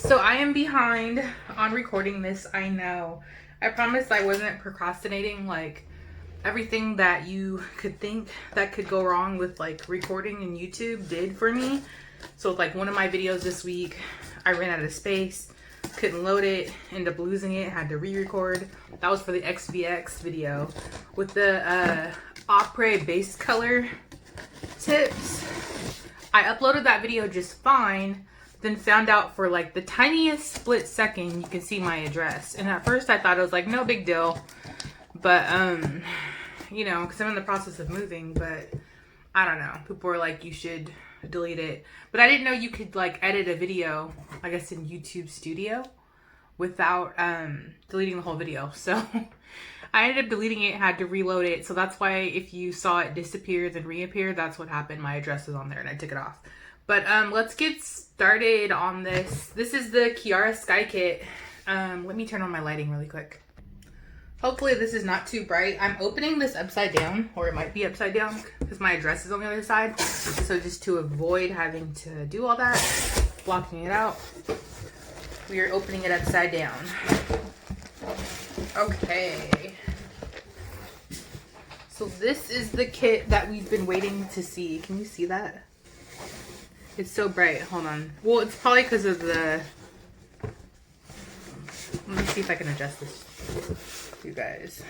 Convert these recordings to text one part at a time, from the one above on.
So I am behind on recording this, I know. I promised I wasn't procrastinating. Like, everything that you could think that could go wrong with like recording in YouTube did for me. So like one of my videos this week, I ran out of space, couldn't load it, ended up losing it, had to re-record. That was for the XVX video with the Opera base color tips. I uploaded that video just fine, then found out for like the tiniest split second you can see my address. And at first I thought it was like no big deal, but you know, because I'm in the process of moving, but I don't know, people were like you should delete it. But I didn't know you could like edit a video, I guess in YouTube Studio, without deleting the whole video. So I ended up deleting it, had to reload it. So that's why if you saw it disappear then reappear, that's what happened. My address is on there and I took it off. But let's get started on this. This is the Kiara Sky kit. Let me turn on my lighting really quick. Hopefully this is not too bright. I'm opening this upside down, or it might be upside down because my address is on the other side. So just to avoid having to do all that, blocking it out, we are opening it upside down. Okay. So this is the kit that we've been waiting to see. Can you see that? It's so bright. Hold on. Well, it's probably because of the... Let me see if I can adjust this for you guys.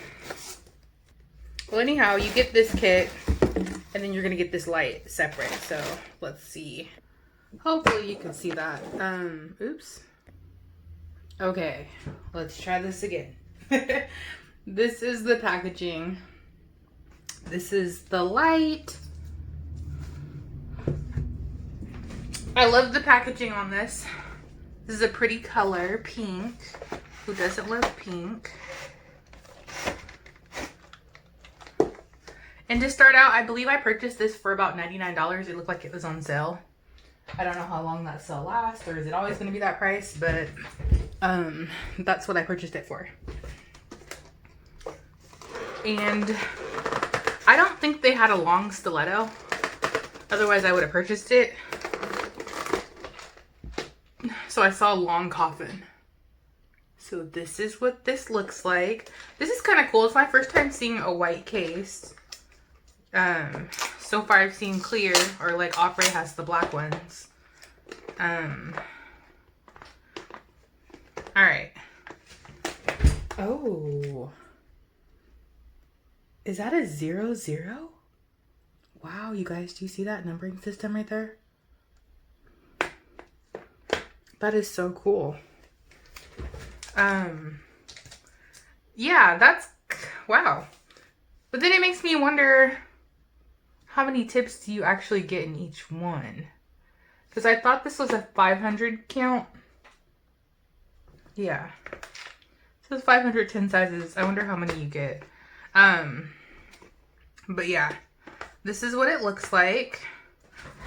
Well, anyhow, you get this kit and then you're going to get this light separate. So let's see. Hopefully you can see that. Oops. Okay, let's try this again. This is the packaging. This is the light. I love the packaging on this. This is a pretty color, pink. Who doesn't love pink? And to start out, I believe I purchased this for about $99. It looked like it was on sale. I don't know how long that sale lasts, or is it always going to be that price, but that's what I purchased it for. And I don't think they had a long stiletto. Otherwise, I would have purchased it. So I saw a long coffin. So this is what this looks like. This is kind of cool. It's my first time seeing a white case. So far I've seen clear, or like Opera has the black ones. Alright. Oh. Is that a 00? Wow, you guys, do you see that numbering system right there? That is so cool. Yeah, that's, wow. But then it makes me wonder, how many tips do you actually get in each one? Because I thought this was a 500 count. Yeah. So it's 510 sizes. I wonder how many you get. But yeah, this is what it looks like.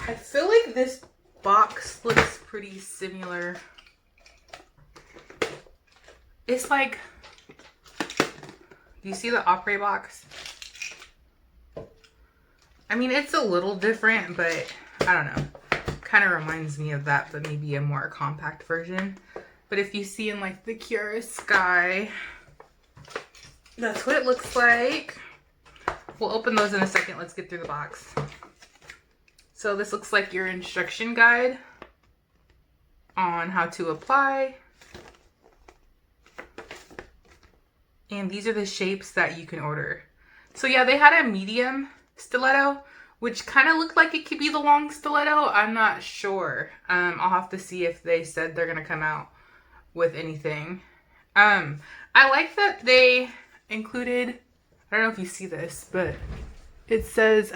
I feel like this box looks pretty similar. It's like, do you see the Opera box? I mean, it's a little different, but I don't know. Kind of reminds me of that, but maybe a more compact version. But if you see in like the Kiara Skye, that's what it looks like. We'll open those in a second. Let's get through the box. So this looks like your instruction guide on how to apply. And these are the shapes that you can order. So yeah, they had a medium stiletto, which kind of looked like it could be the long stiletto. I'm not sure. I'll have to see if they said they're gonna come out with anything. I like that they included, I don't know if you see this, but it says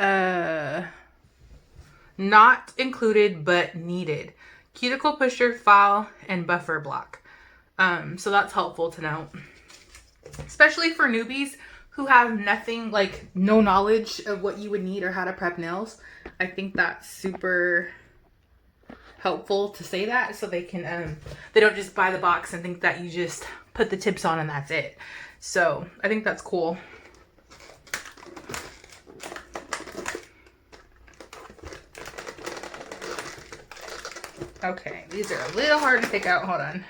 not included but needed. Cuticle pusher, file, and buffer block. So that's helpful to know. Especially for newbies who have nothing, like no knowledge of what you would need or how to prep nails. I think that's super helpful to say that, so they can, they don't just buy the box and think that you just put the tips on and that's it. So I think that's cool. Okay, these are a little hard to take out. Hold on.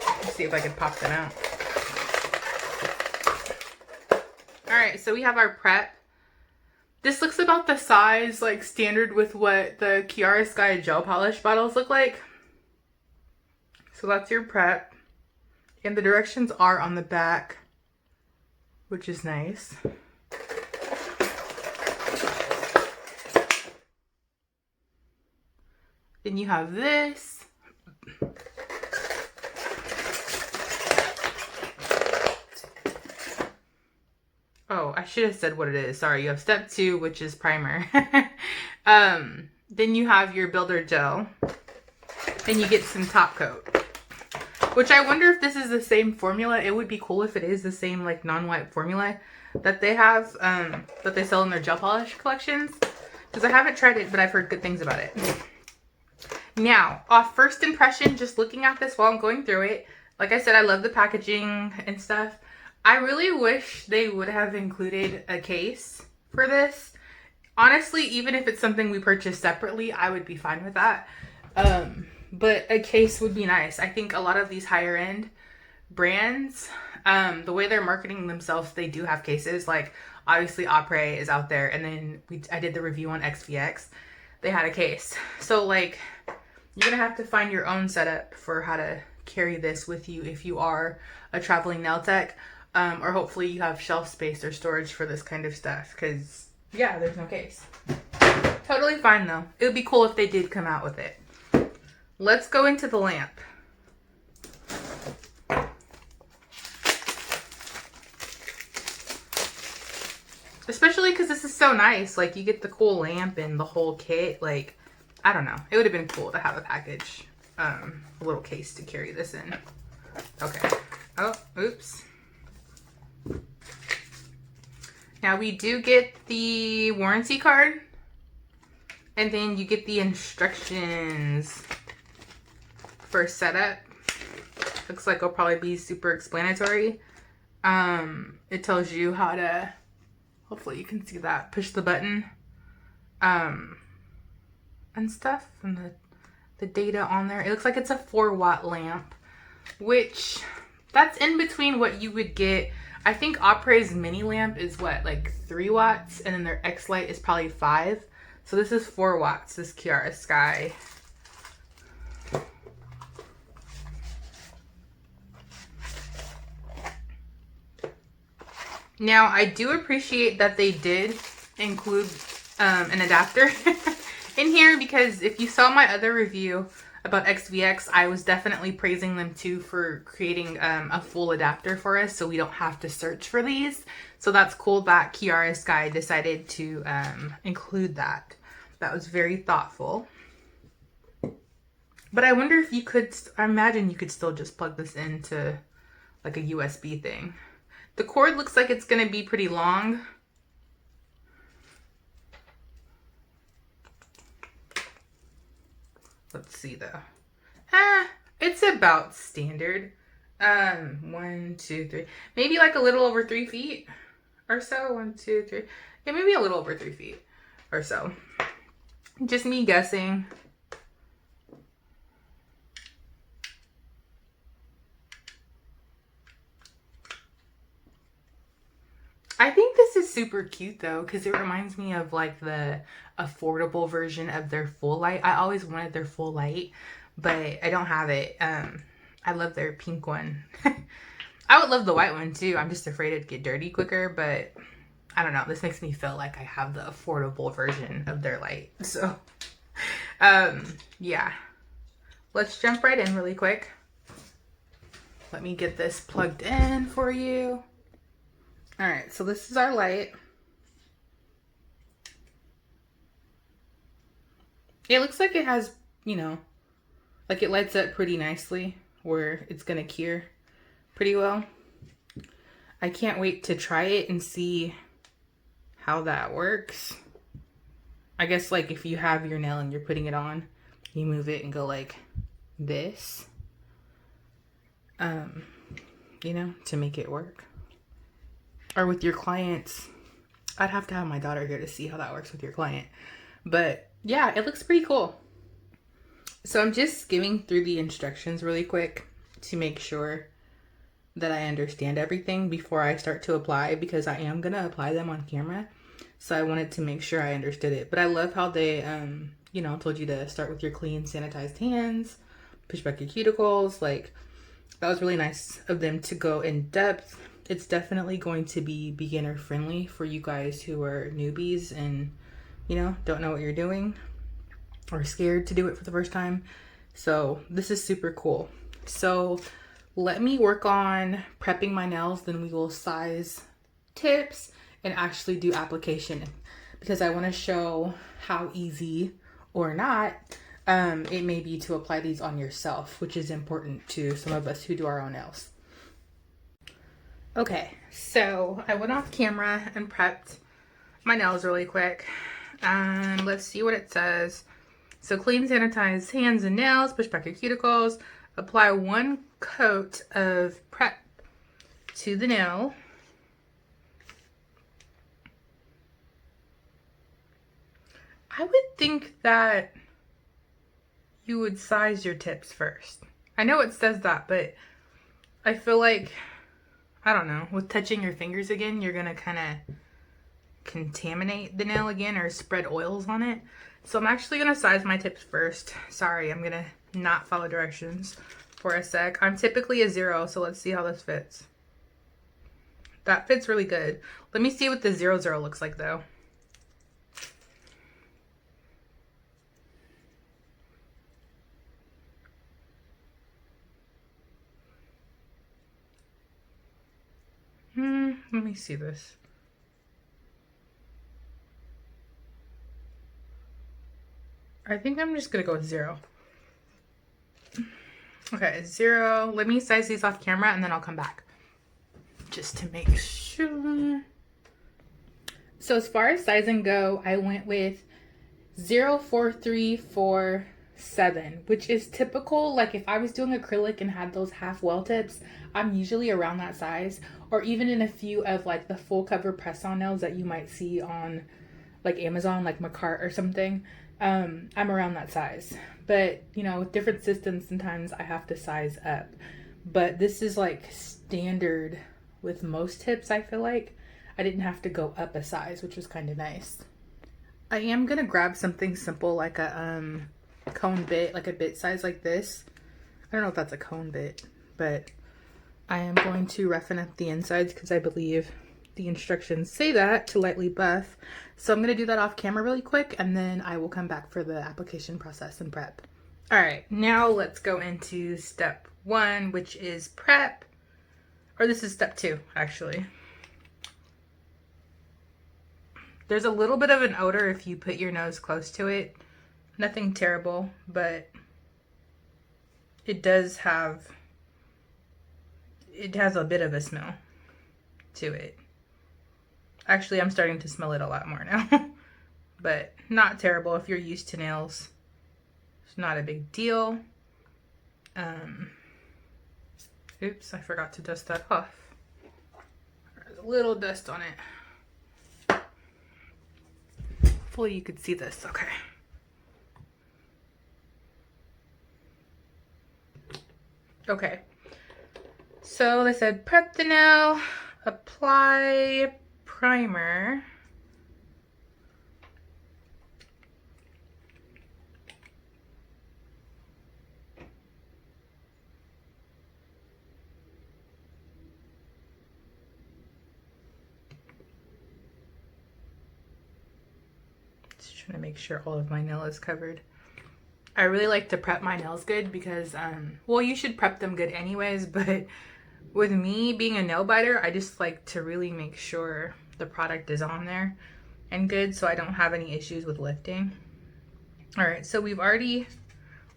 Let's see if I can pop them out. Alright, so we have our prep. This looks about the size, like standard with what the Kiara Sky gel polish bottles look like. So that's your prep. And the directions are on the back, which is nice. Then you have this. Oh, I should have said what it is. Sorry, you have step 2, which is primer. Then you have your builder gel. And you get some top coat. Which I wonder if this is the same formula. It would be cool if it is the same like non-wipe formula that they have, that they sell in their gel polish collections. Because I haven't tried it, but I've heard good things about it. Now, off first impression, just looking at this while I'm going through it, like I said, I love the packaging and stuff. I really wish they would have included a case for this. Honestly, even if it's something we purchase separately, I would be fine with that. But a case would be nice. I think a lot of these higher end brands, the way they're marketing themselves, they do have cases. Like obviously Après is out there, and then I did the review on XVX. They had a case. So like you're gonna have to find your own setup for how to carry this with you if you are a traveling nail tech. Or hopefully you have shelf space or storage for this kind of stuff, because yeah, there's no case. Totally fine though. It would be cool if they did come out with it. Let's go into the lamp. Especially because this is so nice. Like you get the cool lamp and the whole kit. Like, I don't know. It would have been cool to have a package, a little case to carry this in. Okay. Oh, oops. Now we do get the warranty card, and then you get the instructions for setup. Looks like it'll probably be super explanatory. It tells you how to, hopefully you can see that, push the button, and stuff, and the data on there. It looks like it's a 4-watt lamp, which that's in between what you would get. I think Apré's mini lamp is what, like 3 watts, and then their X Light is probably 5. So this is 4 watts, this Kiara Sky. Now, I do appreciate that they did include an adapter in here, because if you saw my other review about XVX, I was definitely praising them too for creating a full adapter for us so we don't have to search for these. So that's cool that Kiara Sky decided to include that. That was very thoughtful. But I wonder if you could, I imagine you could still just plug this into like a USB thing. The cord looks like it's going to be pretty long. Let's see though. It's about standard. 1, 2, 3. Maybe like a little over 3 feet or so. 1, 2, 3. Yeah, maybe a little over 3 feet or so. Just me guessing. I think this is super cute though, because it reminds me of like the affordable version of their full light. I always wanted their full light, but I don't have it. I love their pink one. I would love the white one too. I'm just afraid it'd get dirty quicker, but I don't know. This makes me feel like I have the affordable version of their light. So, yeah. Let's jump right in really quick. Let me get this plugged in for you. All right, so this is our light. It looks like it has, you know, like it lights up pretty nicely where it's gonna cure pretty well. I can't wait to try it and see how that works. I guess like if you have your nail and you're putting it on, you move it and go like this, you know, to make it work. Or with your clients. I'd have to have my daughter here to see how that works with your client. But yeah, it looks pretty cool. So I'm just skimming through the instructions really quick to make sure that I understand everything before I start to apply, because I am gonna apply them on camera. So I wanted to make sure I understood it. But I love how they, you know, told you to start with your clean, sanitized hands, push back your cuticles. Like, that was really nice of them to go in depth. It's definitely going to be beginner friendly for you guys who are newbies and, you know, don't know what you're doing or scared to do it for the first time. So this is super cool. So let me work on prepping my nails, then we will size tips and actually do application, because I want to show how easy or not it may be to apply these on yourself, which is important to some of us who do our own nails. Okay, so I went off camera and prepped my nails really quick. Let's see what it says. So clean, sanitize hands and nails, push back your cuticles, apply 1 coat of prep to the nail. I would think that you would size your tips first. I know it says that, but I feel like, I don't know, with touching your fingers again, you're gonna kind of contaminate the nail again or spread oils on it. So I'm actually gonna size my tips first. Sorry, I'm gonna not follow directions for a sec. I'm typically a 0, so let's see how this fits. That fits really good. Let me see what the 0, 0 looks like though. Let me see this. I think I'm just gonna go with 0. Okay, 0. Let me size these off camera and then I'll come back just to make sure. So as far as sizing go, I went with 0.4347, which is typical. Like if I was doing acrylic and had those half well tips, I'm usually around that size, or even in a few of like the full cover press-on nails that you might see on like Amazon, like Macart or something. I'm around that size, but you know, with different systems, sometimes I have to size up, but this is like standard with most tips. I feel like I didn't have to go up a size, which was kind of nice. I am gonna grab something simple like a cone bit, like a bit size like this. I don't know if that's a cone bit, but I am going to roughen up the insides because I believe the instructions say that, to lightly buff. So I'm gonna do that off camera really quick and then I will come back for the application process and prep. All right, now let's go into step 1, which is prep, or this is step 2 actually. There's a little bit of an odor if you put your nose close to it. Nothing terrible, but it has a bit of a smell to it. Actually, I'm starting to smell it a lot more now, but not terrible if you're used to nails. It's not a big deal. Oops, I forgot to dust that off. There's a little dust on it. Hopefully you could see this, okay. Okay, so they said prep the nail, apply primer. Just trying to make sure all of my nail is covered. I really like to prep my nails good because, well, you should prep them good anyways, but with me being a nail biter, I just like to really make sure the product is on there and good so I don't have any issues with lifting. All right, so we've already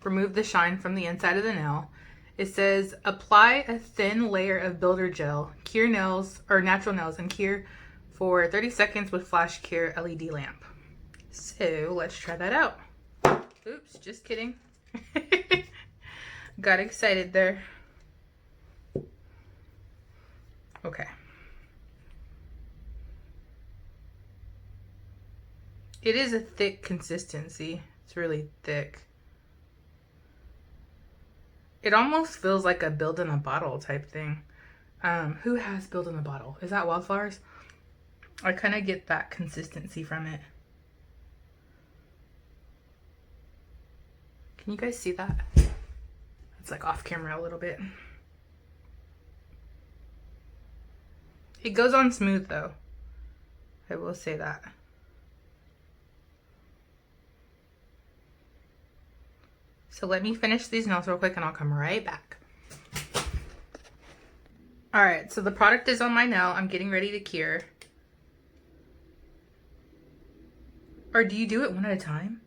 removed the shine from the inside of the nail. It says apply a thin layer of builder gel, cure nails or natural nails, and cure for 30 seconds with flash cure LED lamp. So let's try that out. Oops, just kidding. Got excited there. Okay. It is a thick consistency. It's really thick. It almost feels like a build in a bottle type thing. Who has build in a bottle? Is that Wildflowers? I kind of get that consistency from it. Can you guys see that? It's like off camera a little bit. It goes on smooth though. I will say that. So let me finish these nails real quick and I'll come right back. All right, so the product is on my nail. I'm getting ready to cure. Or do you do it one at a time?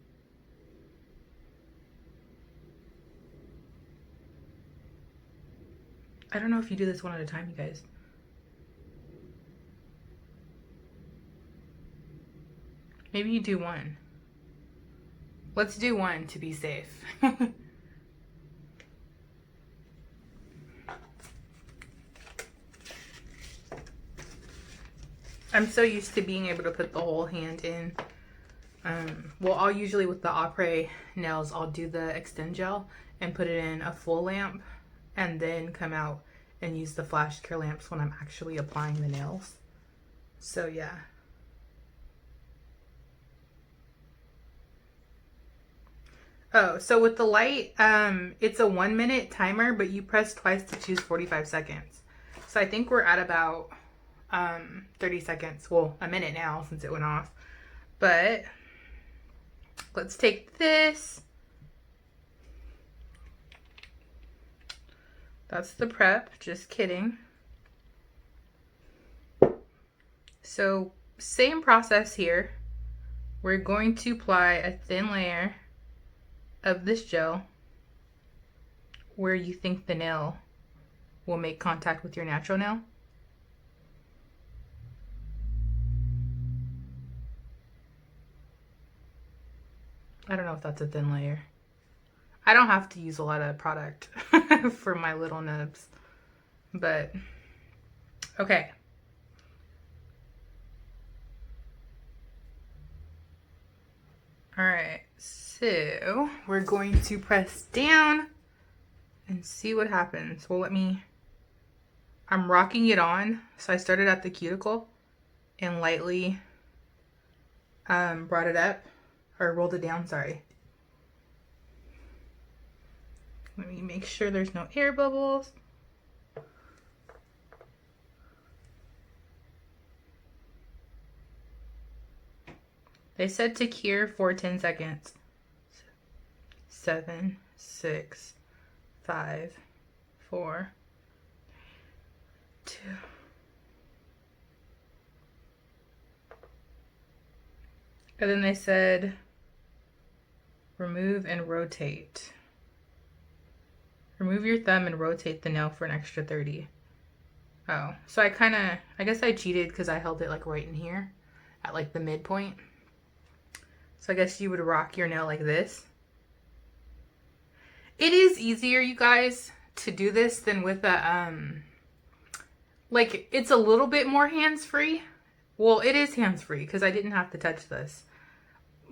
I don't know if you do this one at a time, you guys. Maybe you do one. Let's do one to be safe. I'm so used to being able to put the whole hand in. Well, I'll usually with the Après nails, I'll do the extend gel and put it in a full lamp and then come out and use the flash cure lamps when I'm actually applying the nails. So yeah. Oh, so with the light, it's a 1 minute timer, but you press twice to choose 45 seconds. So I think we're at about 30 seconds. Well, a minute now since it went off. But let's take this. That's the prep, just kidding. So same process here. We're going to apply a thin layer of this gel where you think the nail will make contact with your natural nail. I don't know if that's a thin layer. I don't have to use a lot of product for my little nubs, but okay. All right, so we're going to press down and see what happens. Well, I'm rocking it on. So I started at the cuticle and lightly brought it up, or rolled it down, sorry. Let me make sure there's no air bubbles. They said to cure for 10 seconds. 7, 6, 5, 4, 2. And then they said remove and rotate. Remove your thumb and rotate the nail for an extra 30. Oh, so I guess I cheated because I held it like right in here at like the midpoint. So I guess you would rock your nail like this. It is easier, you guys, to do this than with a, like, it's a little bit more hands-free. Well, it is hands-free because I didn't have to touch this.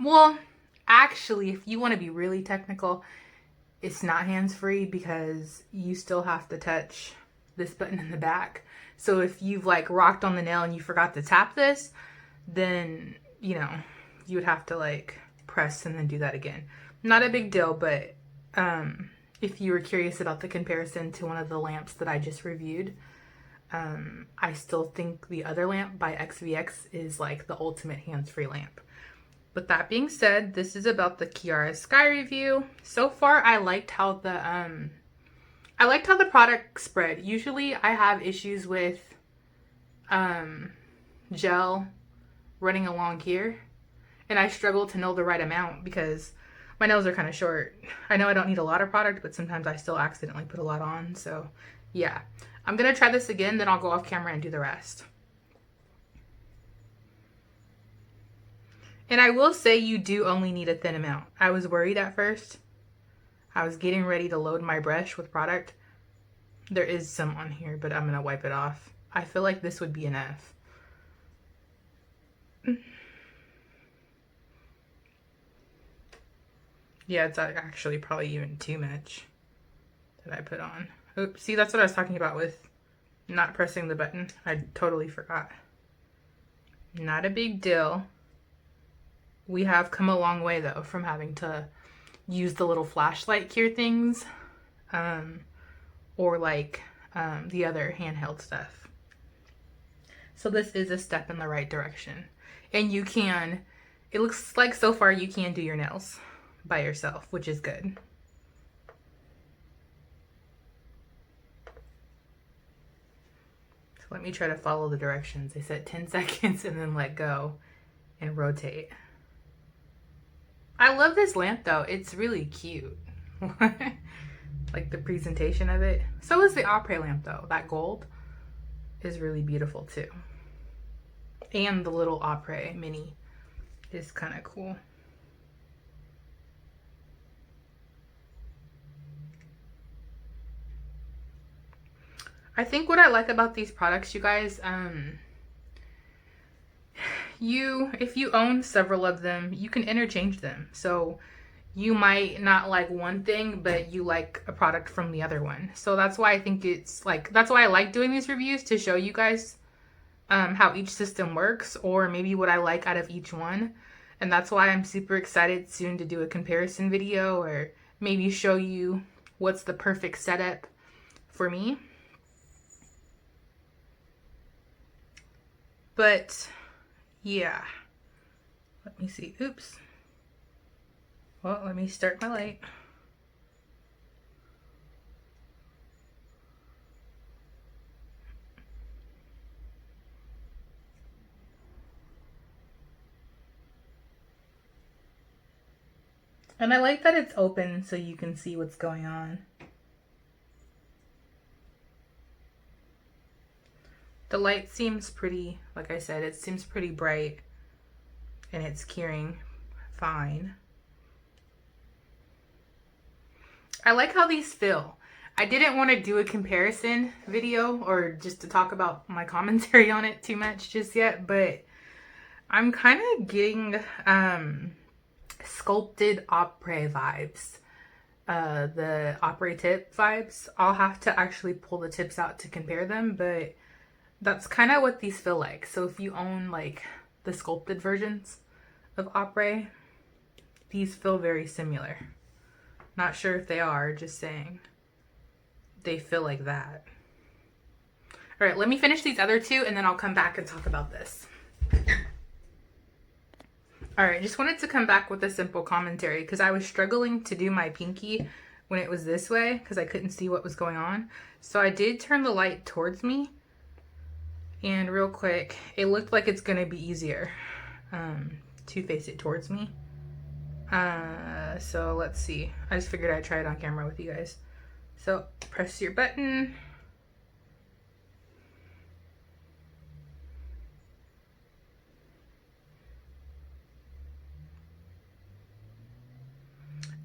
Well, actually, if you want to be really technical, it's not hands-free because you still have to touch this button in the back. So if you've like rocked on the nail and you forgot to tap this, then, you know, you would have to like press and then do that again. Not a big deal, but if you were curious about the comparison to one of the lamps that I just reviewed, I still think the other lamp by XVX is like the ultimate hands-free lamp. With that being said, this is about the Kiara Skye review. So far, I liked how the product spread. Usually, I have issues with gel running along here, and I struggle to know the right amount because my nails are kind of short. I know I don't need a lot of product, but sometimes I still accidentally put a lot on. So, yeah, I'm gonna try this again, then I'll go off camera and do the rest. And I will say you do only need a thin amount. I was worried at first. I was getting ready to load my brush with product. There is some on here, but I'm going to wipe it off. I feel like this would be enough. Yeah, it's actually probably even too much. that I put on. Oops, see, that's what I was talking about with not pressing the button. I totally forgot. Not a big deal. We have come a long way though from having to use the little flashlight cure things, or like the other handheld stuff. So this is a step in the right direction. And you can, it looks like so far you can do your nails by yourself, which is good. So let me try to follow the directions. They said 10 seconds and then let go and rotate. I love this lamp though. It's really cute. Like the presentation of it. So is the opera lamp though. That gold is really beautiful too. And the little opera mini is kind of cool. I think what I like about these products, you guys, if you own several of them, you can interchange them. So you might not like one thing, but you like a product from the other one. So that's why I think it's like, that's why I like doing these reviews, to show you guys how each system works, or maybe what I like out of each one. And that's why I'm super excited soon to do a comparison video, or maybe show you what's the perfect setup for me. But yeah, let me see. Oops. Well, let me start my light. And I like that it's open so you can see what's going on. The light seems pretty, like I said, it seems pretty bright and it's curing fine. I like how these feel. I didn't want to do a comparison video or just to talk about my commentary on it too much just yet, but I'm kind of getting sculpted opera vibes. The opera tip vibes. I'll have to actually pull the tips out to compare them, but that's kind of what these feel like. So if you own like the sculpted versions of opera, these feel very similar. Not sure if they are, just saying they feel like that. All right, let me finish these other two and then I'll come back and talk about this. All right, just wanted to come back with a simple commentary because I was struggling to do my pinky when it was this way because I couldn't see what was going on. So I did turn the light towards me, and real quick, it looked like it's gonna be easier to face it towards me. So let's see. I just figured I'd try it on camera with you guys. So press your button.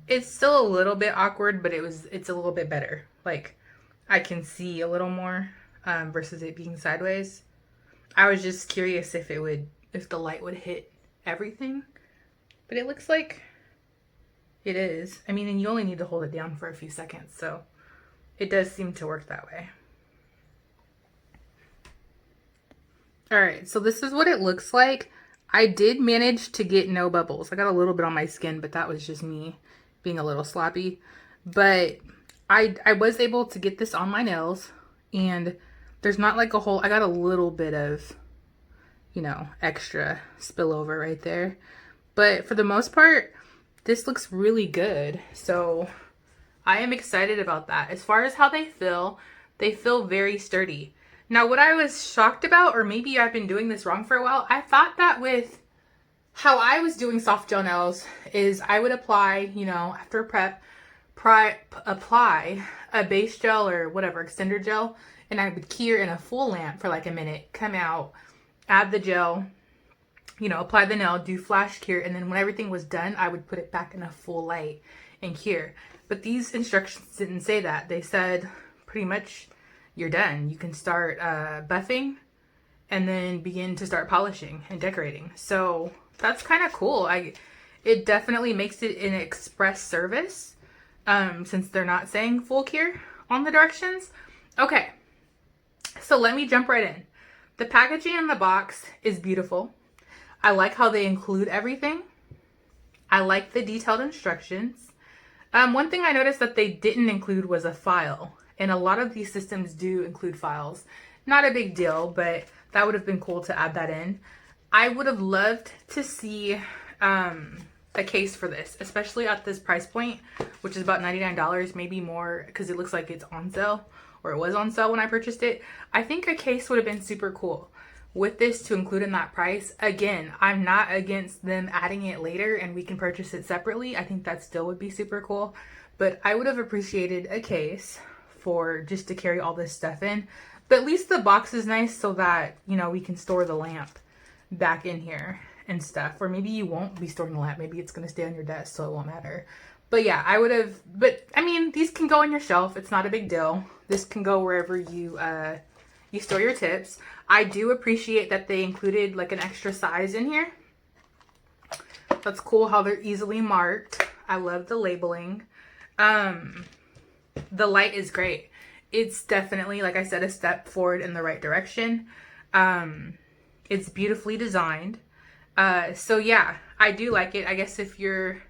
It's still a little bit awkward, but it's a little bit better. Like I can see a little more versus it being sideways. I was just curious if the light would hit everything, but it looks like it is. I mean, and you only need to hold it down for a few seconds, so it does seem to work that way. All right, so this is what it looks like. I did manage to get no bubbles. I got a little bit on my skin, but that was just me being a little sloppy. But I was able to get this on my nails, and there's not like a whole, I got a little bit of, you know, extra spillover right there. But for the most part, this looks really good. So I am excited about that. As far as how they feel very sturdy. Now, what I was shocked about, or maybe I've been doing this wrong for a while, I thought that with how I was doing soft gel nails is I would apply, you know, after prep, apply a base gel or whatever, extender gel, and I would cure in a full lamp for like a minute, come out, add the gel, you know, apply the nail, do flash cure, and then when everything was done, I would put it back in a full light and cure. But these instructions didn't say that. They said pretty much you're done. You can start buffing and then begin to start polishing and decorating. So that's kind of cool. It definitely makes it an express service. since they're not saying full cure on the directions. Okay, so let me jump right in. The packaging in the box is beautiful. I like how they include everything. I like the detailed instructions. One thing I noticed that they didn't include was a file. And a lot of these systems do include files. Not a big deal, but that would have been cool to add that in. I would have loved to see a case for this, especially at this price point, which is about $99, maybe more, because it looks like it's on sale, or it was on sale when I purchased it. I think a case would have been super cool with this to include in that price. Again, I'm not against them adding it later and we can purchase it separately. I think that still would be super cool, but I would have appreciated a case for just to carry all this stuff in. But at least the box is nice so that, you know, we can store the lamp back in here and stuff. Or maybe you won't be storing the lamp. Maybe it's going to stay on your desk, so it won't matter. But yeah, I would have, but I mean, these can go on your shelf. It's not a big deal. This can go wherever you store your tips. I do appreciate that they included like an extra size in here. That's cool how they're easily marked. I love the labeling. The light is great. It's definitely, like I said, a step forward in the right direction. It's beautifully designed. So yeah, I do like it. I guess if you're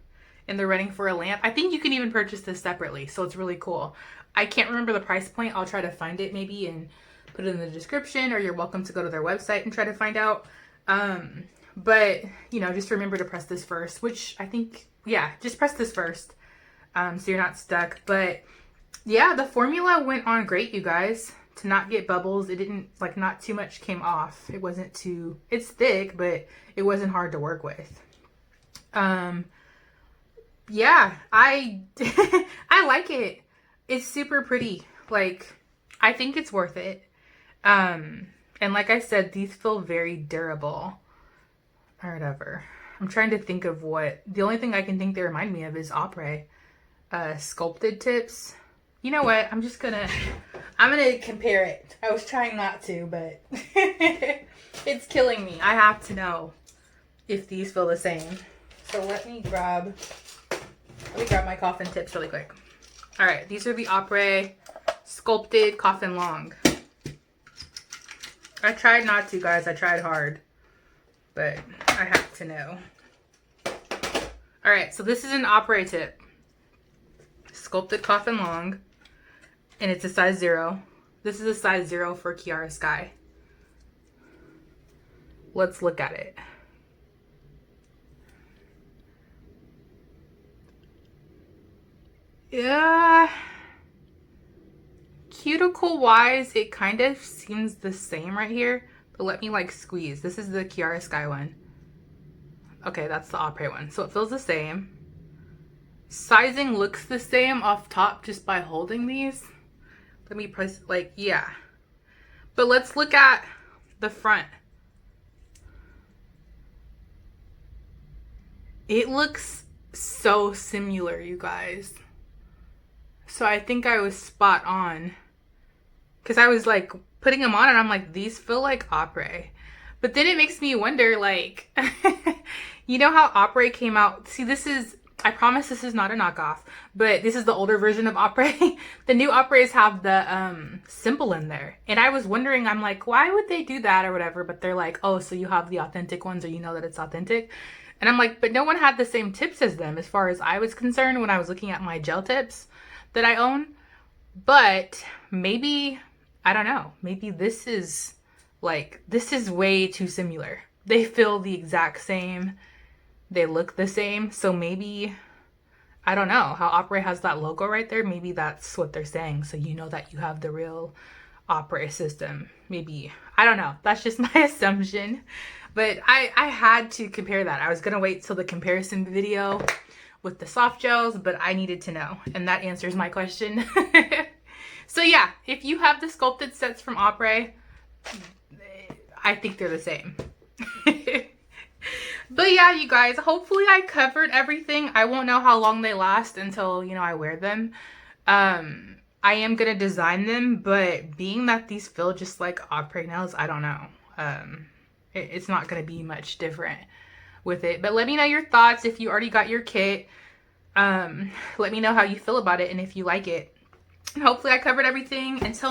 in the running for a lamp, I think you can even purchase this separately. So it's really cool. I can't remember the price point. I'll try to find it maybe and put it in the description, or you're welcome to go to their website and try to find out. But you know, just remember to press this first, which I think, yeah, just press this first. So you're not stuck. But yeah, the formula went on great, you guys. To not get bubbles, it didn't, like, not too much came off. It wasn't too, it's thick, but it wasn't hard to work with. Yeah, I like it. It's super pretty. Like, I think it's worth it. And like I said, these feel very durable or whatever. I'm trying to think of what, the only thing I can think they remind me of is Opre sculpted tips. You know what? I'm gonna compare it. I was trying not to, but it's killing me. I have to know if these feel the same. So let me grab my coffin tips really quick. All right, these are the Opre sculpted coffin long. I tried not to, guys. I tried hard, but I have to know. All right, so this is an Opre tip. Sculpted coffin long. And it's a size 0. This is a size 0 for Kiara Sky. Let's look at it. Yeah. Cuticle wise, it kind of seems the same right here. But let me like squeeze. This is the Kiara Sky one. Okay, that's the Opre one. So it feels the same. Sizing looks the same off top just by holding these. Let me press, like, yeah. But let's look at the front. It looks so similar, you guys. So I think I was spot on. Because I was like putting them on and I'm like, these feel like Opre. But then it makes me wonder, like, you know how Opre came out? See, this is, I promise this is not a knockoff, but this is the older version of Opre. The new Opres have the symbol in there. And I was wondering, I'm like, why would they do that or whatever? But they're like, oh, so you have the authentic ones, or you know that it's authentic. And I'm like, but no one had the same tips as them as far as I was concerned when I was looking at my gel tips that I own. But maybe, I don't know, maybe this is like, this is way too similar. They feel the exact same. They look the same. So maybe, I don't know, how Opre has that logo right there. Maybe that's what they're saying. So you know that you have the real Opre system. Maybe, I don't know. That's just my assumption. But I had to compare that. I was going to wait till the comparison video with the soft gels, but I needed to know. And that answers my question. So yeah, if you have the sculpted sets from Opre, I think they're the same. But yeah, you guys, hopefully I covered everything. I won't know how long they last until, you know, I wear them. I am going to design them, but being that these feel just like Opre nails, I don't know. It's not going to be much different with it. But let me know your thoughts if you already got your kit. Let me know how you feel about it and if you like it. And hopefully I covered everything. Until